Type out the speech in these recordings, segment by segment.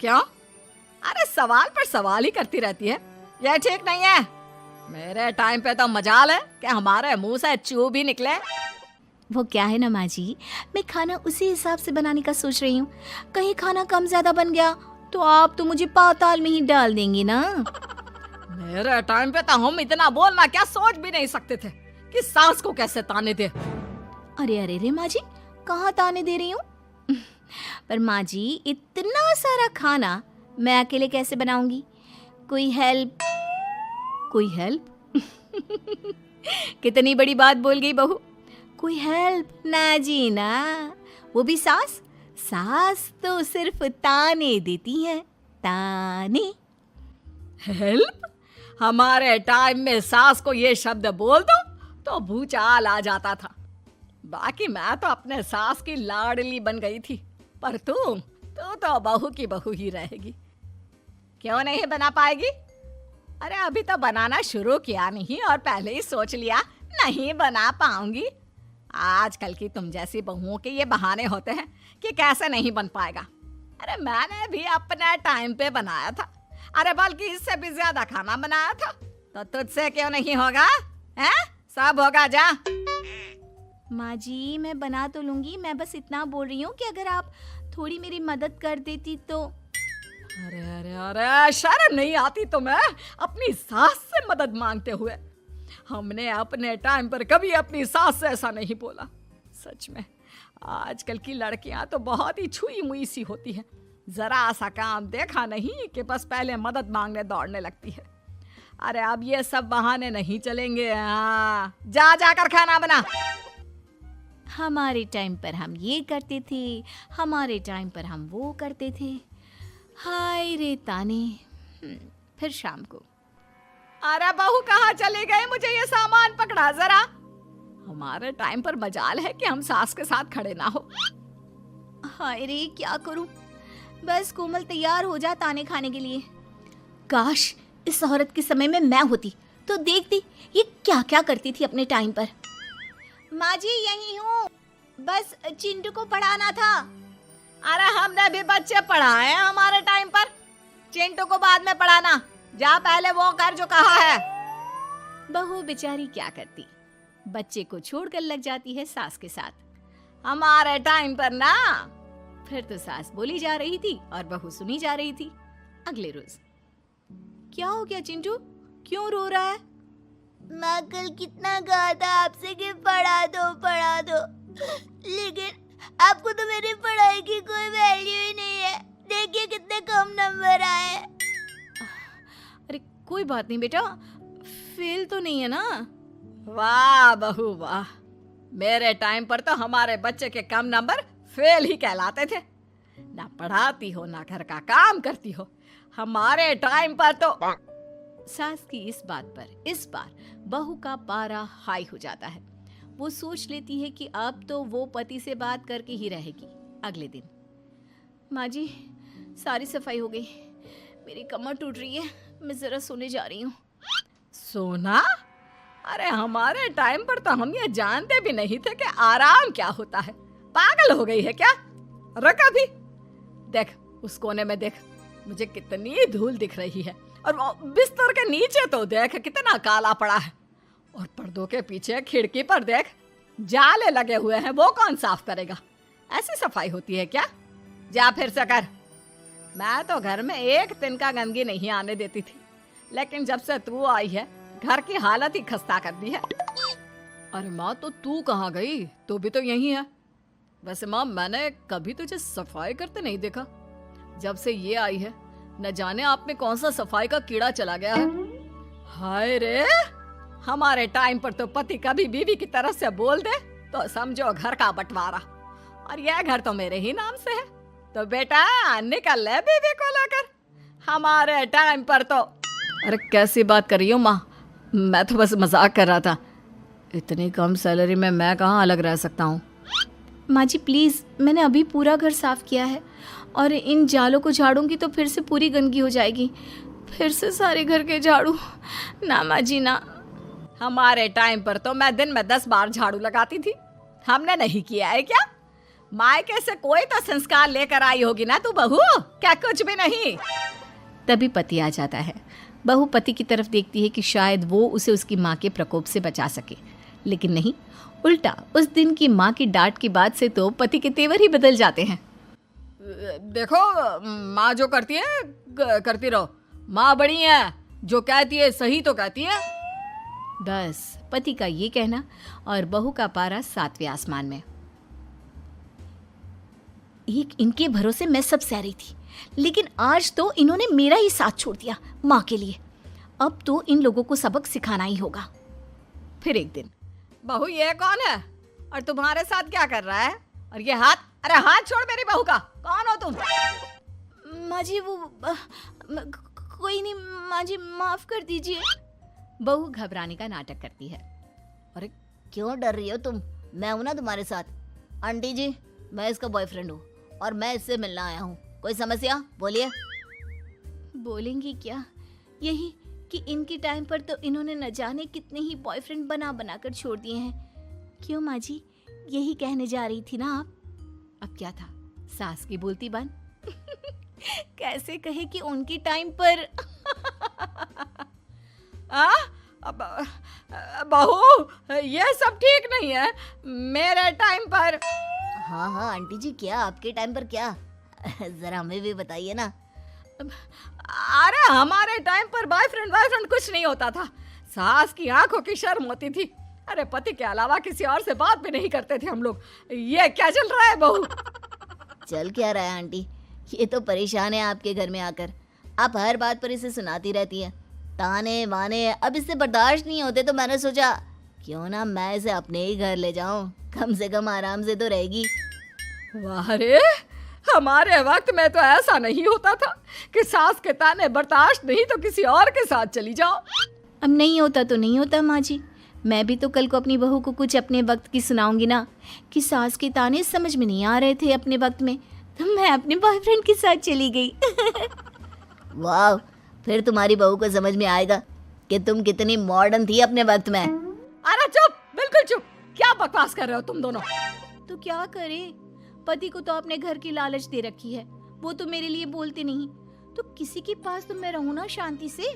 क्यों? अरे सवाल पर सवाल ही करती रहती है, ये ठीक नहीं है। मेरे टाइम पे तो मजाल है कि हमारे मुंह से चू भी निकले। वो क्या है ना माँ जी, मैं खाना उसी हिसाब से बनाने का सोच रही हूँ। कहीं खाना कम ज्यादा बन गया तो आप तो मुझे पाताल में ही डाल देंगे ना। मेरे टाइम पे तो हम इतना बोलना क्या सोच भी नहीं सकते थे कि सास को कैसे ताने दे। अरे अरे रे माँ जी, कहाँ ताने दे रही हूँ? पर माँ जी, इतना सारा खाना मैं अकेले कैसे बनाऊंगी? कोई हेल्प? कोई हेल्प? कितनी बड़ी बात बोल गई बहू। कोई हेल्प ना जी ना, वो भी सास। सास तो सिर्फ ताने देती हैं, ताने। हेल्प? हमारे टाइम में सास को ये शब्द बोल दो तो भूचाल आ जाता था। बाकी मैं तो अपने सास की लाडली बन गई थी, पर तू तो बहू की बहू ही रहेगी। क्यों नहीं बना पाएगी? अरे अभी तो बनाना शुरू किया नहीं और पहले ही सोच लिया नहीं बना पाऊंगी। आजकल की तुम जैसी बहुओं के ये बहाने होते हैं कि कैसे नहीं बन पाएगा। अरे मैंने भी अपने टाइम पे बनाया था, अरे बल्कि इससे भी ज्यादा खाना बनाया था, तो तुझसे क्यों नहीं होगा? हैं? सब होगा जा। माँ जी, मैं बना तो लूंगी, मैं बस इतना बोल रही हूँ कि अगर आप थोड़ी मेरी मदद कर देती तो। अरे अरे अरे, शर्म नहीं आती तुम्हें अपनी सास से मदद मांगते हुए? हमने अपने टाइम पर कभी अपनी सास से ऐसा नहीं बोला। सच में आजकल की लड़कियां तो बहुत ही छुई मुई सी होती हैं। जरा सा काम देखा नहीं कि बस पहले मदद मांगने दौड़ने लगती है। अरे अब ये सब बहाने नहीं चलेंगे। हाँ, जा जाकर खाना बना। हमारे टाइम पर हम ये करते थे, हमारे टाइम पर हम वो करते थे। हाय रे ताने। फिर शाम को। अरे बहू कहाँ चले गए? मुझे ये सामान पकड़ा जरा। हमारे टाइम पर मजाल है कि हम सास के साथ खड़े ना हो। हाय रे, क्या करूं? बस कोमल तैयार हो जा ताने खाने के लिए। काश इस औरत के समय में मैं होती तो देखती ये क्या क्या करती थी अपने टाइम पर। माँ जी यही हूँ, बस चिंटू को पढ़ाना था। अरे हमने भी बच्चे पढ़ाए हैं हमारे टाइम पर, चिंटू को बाद में पढ़ाना। जा पहले वो कर जो कहा है। बहू बेचारी क्या करती, बच्चे को छोड़कर लग जाती है सास के साथ। हमारे टाइम पर ना। फिर तो सास बोली जा रही थी और बहू सुनी जा रही थी। अगले रोज। क्या हो गया चिंटू, क्यों रो रहा है? मैं कल कितना कहा था आपसे कि पढ़ा दो, लेकिन आपको तो मेरी पढ़ाई की कोई वैल्यू ही नहीं है। देखिए कितने कम नंबर आए। अरे कोई बात नहीं बेटा, फेल तो नहीं है ना? वाह बहू वाह, मेरे टाइम पर तो हमारे बच्चे के कम नंबर फेल ही कहलाते थे। ना पढ़ाती हो ना घर का काम करती हो। हमारे टाइम पर तो। सास की इस बात पर इस बार बहू का पारा हाई हो जाता है। वो सोच लेती है कि अब तो वो पति से बात करके ही रहेगी। अगले दिन। माँ जी, सारी सफाई हो गई, मेरी कमर टूट रही है, मैं जरा सोने जा रही हूँ। सोना? अरे हमारे टाइम पर तो हम ये जानते भी नहीं थे कि आराम क्या होता है। पागल हो गई है क्या? रख अभी। देख उस कोने में देख, मुझे कितनी धूल दिख रही है। और बिस्तर के नीचे तो देख कितना काला पड़ा है। और पर्दों के पीछे खिड़की पर देख, जाले लगे हुए हैं। वो कौन साफ करेगा? ऐसी सफाई होती है क्या? जा फिर से कर। मैं तो घर में एक दिन का गंदगी नहीं आने देती थी, लेकिन जब से तू आई है घर की हालत ही खस्ता कर दी है। अरे माँ, तो तू कहाँ गई? तू भी तो यही है। वैसे माँ, मैंने कभी तुझे सफाई करते नहीं देखा। जब से ये आई है न जाने आप में कौन सा सफाई का कीड़ा चला गया है। हाय रे, हमारे टाइम पर तो पति कभी बीवी की तरफ से बोल दे तो समझो घर का बंटवारा, और यह घर तो मेरे ही नाम से है। तो बेटा निकल ले बीवी को लेकर। हमारे टाइम पर तो। अरे कैसी बात कर रही हो माँ, मैं तो बस मजाक कर रहा था। इतनी कम सैलरी में मैं कहाँ अलग रह सकता हूँ। माँ जी प्लीज़, मैंने अभी पूरा घर साफ किया है और इन जालों को झाड़ूंगी तो फिर से पूरी गंदगी हो जाएगी। फिर से सारे घर के झाड़ू। ना माँ जी ना। हमारे टाइम पर तो मैं दिन में 10 बार झाड़ू लगाती थी। हमने नहीं किया है क्या? मायके से कोई तो संस्कार लेकर आई होगी ना तू बहू, क्या कुछ भी नहीं। तभी पति आ जाता है। बहू पति की तरफ देखती है कि शायद वो उसे उसकी माँ के प्रकोप से बचा सके, लेकिन नहीं, उल्टा उस दिन की माँ की डांट की बात से तो पति के तेवर ही बदल जाते हैं। देखो, माँ जो करती है करती रहो, माँ बड़ी है, जो कहती है सही तो कहती है। बस पति का ये कहना और बहू का पारा 7वें आसमान में। एक इनके भरोसे मैं सब सह रही थी, लेकिन आज तो इन्होंने मेरा ही साथ छोड़ दिया माँ के लिए। अब तो इन लोगों को सबक सिखाना ही होगा। फिर एक दिन, बहू ये कौन है और तुम्हारे साथ क्या कर रहा है? और ये हाथ, अरे हाथ छोड़ मेरी बहू का, कौन हो तुम? माँ जी वो कोई नहीं माँ जी, माफ कर दीजिए। बहू घबराने का नाटक करती है। अरे क्यों डर रही हो तुम? मैं हूं ना तुम्हारे साथ। आंटी जी, मैं इसका बॉयफ्रेंड हूँ और मैं इससे मिलना आया हूँ। कोई समस्या? बोलिए। बोलेंगी क्या? यही कि इनके टाइम पर तो इन्होंने न जाने कितने ही बॉयफ्रेंड बना बना कर छोड़ दिए हैं। क्यों माँ जी, यही कहने जा रही थी ना आप? अब क्या था, सास की बोलती बन। कैसे कहे कि उनके टाइम पर बहू ये सब ठीक नहीं है। मेरे टाइम पर। हाँ हाँ आंटी जी, क्या आपके टाइम पर क्या? जरा हमें भी बताइए ना। अरे हमारे टाइम पर बॉयफ्रेंड कुछ नहीं होता था। सास की आंखों की शर्म होती थी। अरे पति के अलावा किसी और से बात भी नहीं करते थे हम लोग। ये क्या चल रहा है बहू? चल क्या रहा है आंटी? ये तो परेशान है आपके घर में आकर। आप हर बात पर इसे सुनाती रहती हैं, ताने माने। अब इससे बर्दाश्त नहीं होते तो मैंने सोचा क्यों ना मैं इसे अपने ही घर ले जाऊं, कम से कम आराम से तो रहेगी। वाह रे, हमारे वक्त में तो ऐसा नहीं होता था कि सास के ताने बर्दाश्त नहीं तो किसी और के साथ चली जाओ। अब नहीं होता तो नहीं होता माँ जी। मैं भी तो कल को अपनी बहू को कुछ अपने वक्त की सुनाऊंगी ना कि सास के ताने समझ में नहीं आ रहे थे अपने वक्त में, तो मैं अपने बॉयफ्रेंड के साथ चली गई। वाह, फिर तुम्हारी बहू को समझ में आएगा कि तुम कितनी मॉडर्न थी अपने वक्त में। अरे चुप, बिल्कुल चुप। क्या बकवास कर रहे हो तुम दोनों? तो क्या करे, पति को तो अपने घर की लालच दे रखी है, वो तो मेरे लिए बोलते नहीं, तो किसी के पास तो मैं रहूं ना शांति से।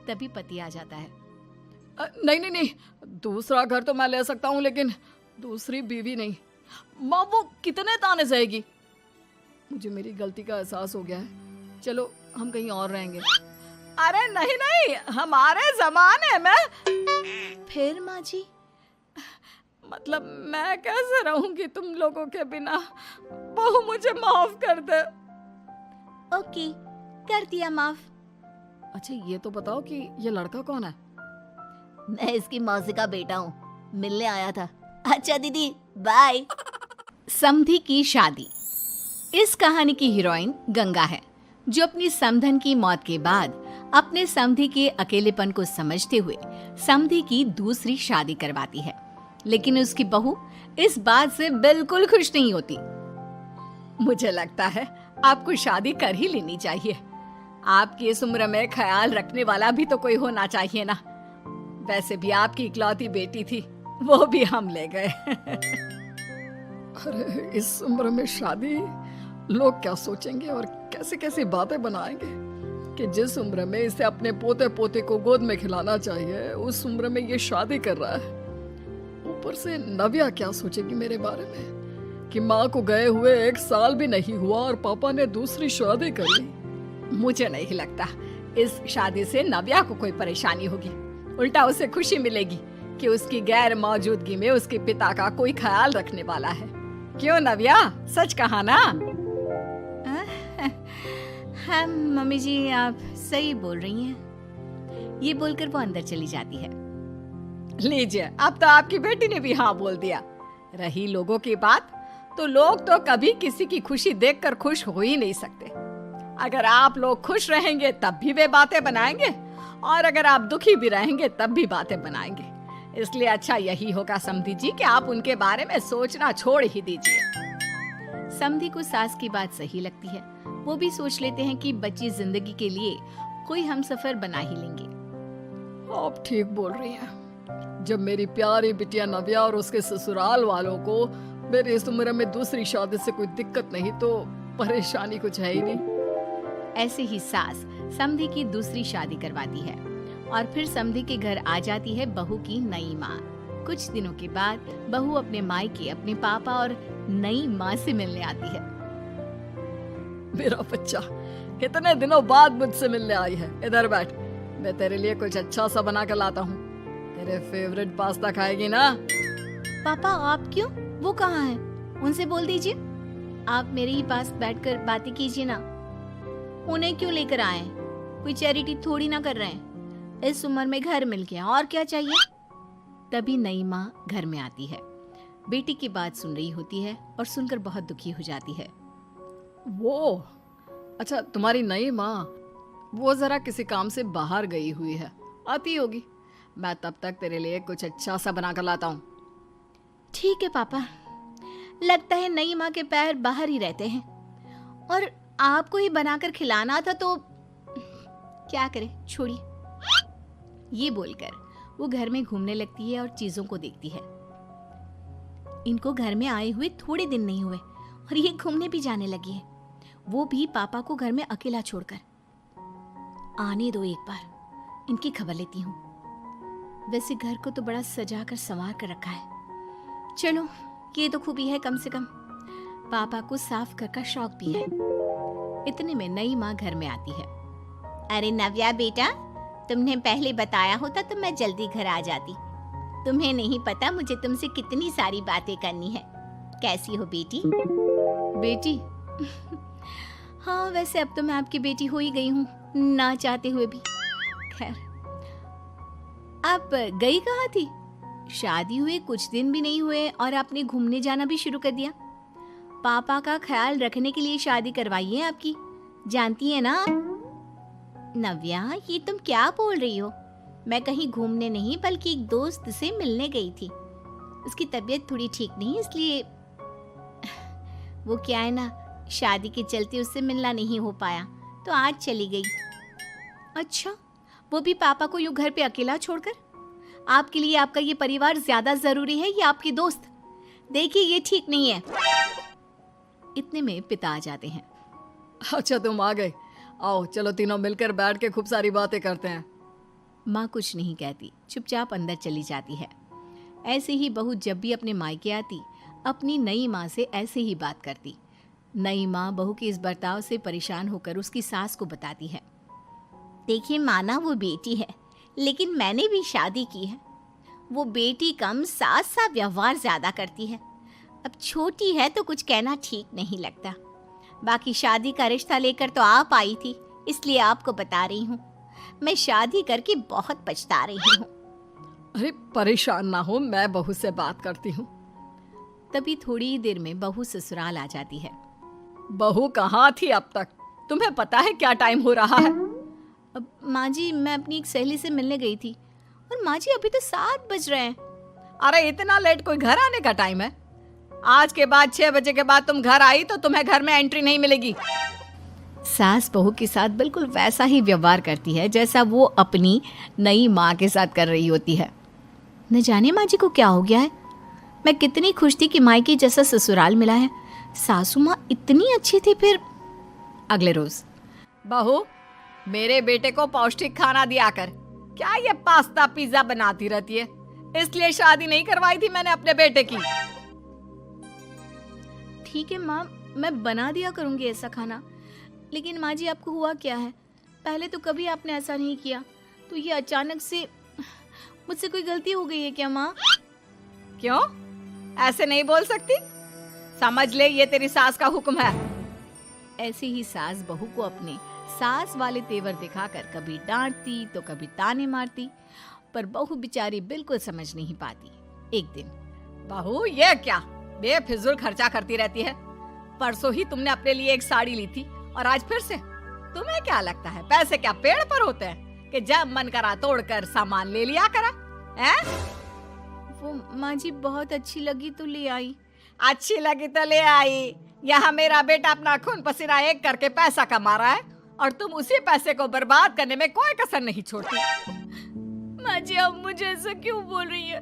तभी पति आ जाता है। नहीं, दूसरा घर तो मैं ले सकता हूँ, लेकिन दूसरी बीवी नहीं। माँ वो कितने ताने सहेगी? मुझे मेरी गलती का एहसास हो गया है। चलो हम कहीं और रहेंगे। अरे नहीं, हमारे जमाने में। फिर माँ जी? मतलब मैं कैसे रहूंगी तुम लोगों के बिना? बहू मुझे माफ कर दे। ओके, कर दिया माफ। अच्छा ये तो बताओ कि ये लड़का कौन है? मैं इसकी मौसी का बेटा हूँ, मिलने आया था। अच्छा दीदी, बाय। समधी की शादी। इस कहानी की हीरोइन गंगा है, जो अपनी समधन की मौत के बाद अपने समधी के अकेलेपन को समझते हुए समधी की दूसरी शादी करवाती है। लेकिन उसकी बहू इस बात से बिल्कुल खुश नहीं होती। मुझे लगता है आपको शादी कर ही लेनी चाहिए। आपकी इस उम्र में ख्याल रखने वाला भी तो कोई होना चाहिए ना। वैसे भी आपकी इकलौती बेटी थी, वो भी हम ले गए। अरे इस उम्र में शादी, लोग क्या सोचेंगे और कैसे कैसी बातें बनाएंगे कि जिस उम्र में इसे अपने पोते पोते को गोद में खिलाना चाहिए, उस उम्र में ये शादी कर रहा है। ऊपर से नव्या क्या सोचेगी मेरे बारे में कि माँ को गए हुए 1 साल भी नहीं हुआ और पापा ने दूसरी शादी कर ली। मुझे नहीं लगता इस शादी से नव्या को कोई परेशानी होगी। उल्टा उसे खुशी मिलेगी कि उसकी गैर मौजूदगी में उसके पिता का कोई ख्याल रखने वाला है। क्यों नव्या, सच कहा ना? हाँ मम्मी जी, आप सही बोल रही हैं। ये बोलकर वो अंदर चली जाती है। लीजिए, अब तो आपकी बेटी ने भी हाँ बोल दिया। रही लोगों की बात, तो लोग तो कभी किसी की खुशी देखकर खुश हो ही नहीं सकते। अगर आप लोग खुश रहेंगे तब भी वे बातें बनाएंगे, और अगर आप दुखी भी रहेंगे तब भी बातें बनाएंगे। इसलिए अच्छा यही होगा समधी जी कि आप उनके बारे में सोचना छोड़ ही दीजिए। समधी को सास की बात सही लगती है। वो भी सोच लेते हैं कि बच्ची जिंदगी के लिए कोई हमसफर बना ही लेंगे। आप ठीक बोल रही हैं। जब मेरी प्यारी बिटिया नव्या और उसके ससुराल वालों को मेरी इस उम्र में दूसरी शादी से कोई दिक्कत नहीं तो परेशानी कुछ है ही नहीं। ऐसे ही सास समधी की दूसरी शादी करवाती है और फिर समधी के घर आ जाती है बहू की नई माँ। कुछ दिनों के बाद बहू अपने मायके अपने पापा और नई माँ से मिलने आती है। मेरा बच्चा कितने दिनों बाद मुझसे मिलने आई है। इधर बैठ, मैं तेरे लिए कुछ अच्छा सा बना कर लाता हूँ। तेरे फेवरेट पास्ता खाएगी ना? पापा आप क्यों? वो कहाँ है? उनसे बोल दीजिए। आप मेरे ही पास बैठकर बातें कीजिए ना। उन्हें क्यों लेकर आए? कोई चैरिटी थोड़ी ना कर रहे हैं। इस उम्र में घर मिल गया, और क्या चाहिए? तभी नई माँ घर में आती है। बेटी की बात सुन रही होती है और सुनकर बहुत दुखी हो जाती है। वो अच्छा, तुम्हारी नई माँ वो जरा किसी काम से बाहर गई हुई है, आती होगी। मैं तब तक तेरे लिए कुछ अच्छा सा बना कर लाता हूँ। ठीक है पापा। लगता है नई माँ के पैर बाहर ही रहते हैं और आपको ही बनाकर खिलाना था तो क्या करे, छोड़िए। ये बोलकर वो घर में घूमने लगती है और चीजों को देखती है। इनको घर में आए हुए थोड़े दिन नहीं हुए और ये घूमने भी जाने लगी है, वो भी पापा को घर में अकेला छोड़कर। आने दो, एक बार इनकी खबर लेती हूँ। वैसे घर को तो बड़ा सजा कर संवार कर रखा है। चलो, ये तो खूबी है, कम से कम पापा को साफ घर का शौक भी है। इतने में नई माँ घर में आती है। अरे नव्या बेटा, तुमने पहले बताया होता तो मैं जल्दी घर आ जाती। तुम्हें नहीं पता मुझे तुमसे कितनी सारी बातें करनी है। कैसी हो बेटी? बेटी? हाँ, वैसे अब तो मैं आपकी बेटी हो ही गई हूँ, ना चाहते हुए भी। खैर, आप गई कहाँ थी? शादी हुए कुछ दिन भी नहीं हुए और आपने घूमने जाना भी शुरू कर दिया। पापा का ख्याल रखने के लिए शादी करवाई है आपकी, जानती है ना आप? नव्या, ये तुम क्या बोल रही हो? मैं कहीं घूमने नहीं बल्कि एक दोस्त से मिलने गई थी। उसकी तबीयत थोड़ी ठीक नहीं, इसलिए वो क्या है ना, शादी के चलते उससे मिलना नहीं हो पाया तो आज चली गई। अच्छा, वो भी पापा को यूं घर पे अकेला छोड़कर? आपके लिए आपका ये परिवार ज्यादा जरूरी है या आपकी दोस्त? देखिए, ये ठीक नहीं है। इतने में पिता आ जाते हैं। अच्छा, तुम आ गए। आओ, चलो तीनों मिलकर बैठ के खूब सारी बातें करते हैं। माँ कुछ नहीं कहती, चुपचाप अंदर चली जाती है। ऐसे ही बहू जब भी अपने मायके आती, अपनी नई माँ से ऐसे ही बात करती। नई माँ बहू के इस बर्ताव से परेशान होकर उसकी सास को बताती है। देखिए माना, वो बेटी है लेकिन मैंने भी शादी की है। वो बेटी कम, सास सा व्यवहार ज्यादा करती है। अब छोटी है तो कुछ कहना ठीक नहीं लगता। बाकी शादी का रिश्ता लेकर तो आप आई थी, इसलिए आपको बता रही हूँ। मैं शादी करके बहुत पछता रही हूँ। अरे परेशान ना हो, मैं बहू से बात करती हूँ। तभी थोड़ी ही देर में बहू ससुराल आ जाती है। बहू कहाँ थी अब तक? तुम्हें पता है क्या टाइम हो रहा है? अब माँ जी, मैं अपनी एक सहेली से मिलने गई थी और माँ जी अभी तो 7 बज रहे हैं। अरे इतना लेट कोई घर आने का टाइम है? आज के बाद 6 बजे के बाद तुम घर आई तो तुम्हें घर में एंट्री नहीं मिलेगी। सास बहू के साथ बिल्कुल वैसा ही व्यवहार करती है जैसा वो अपनी नई माँ के साथ कर रही होती है। न जाने माँ जी को क्या हो गया है। मैं कितनी खुश थी कि मायके जैसा ससुराल मिला है। सासू माँ इतनी अच्छी थी। फिर अगले रोज, बहू, मेरे बेटे को पौष्टिक खाना दिया कर। क्या ये पास्ता पिज्जा बनाती रहती है? इसलिए शादी नहीं करवाई थी मैंने अपने बेटे की। ठीक है माँ, मैं बना दिया करूँगी ऐसा खाना। लेकिन माँ जी, आपको हुआ क्या है? पहले तो कभी आपने ऐसा नहीं किया, तो ये अचानक से मुझसे कोई गलती हो गई है क्या माँ? क्यों? ऐसे नहीं बोल सकती। समझ ले, ये तेरी सास का हुक्म है। ऐसे ही सास बहू को अपने सास वाले तेवर दिखाकर कभी डांटती तो कभी ताने मारती, पर बहू बेचारी बिल्कुल समझ नहीं पाती। एक दिन, बहू, ये क्या बेफिजूल खर्चा करती रहती है? परसों ही तुमने अपने लिए एक साड़ी ली थी और आज फिर से। तुम्हें क्या लगता है पैसे क्या पेड़ पर होते हैं कि जब मन करा तोड़कर सामान ले लिया करा? हैं? वो माँ जी बहुत अच्छी लगी तो ले आई। अच्छी लगी तो ले आई? यहाँ मेरा बेटा अपना खून पसीना एक करके पैसा कमा रहा है और तुम उसी पैसे को बर्बाद करने में कोई कसर नहीं छोड़ती। माँ जी, अब मुझे ऐसा क्यों बोल रही है?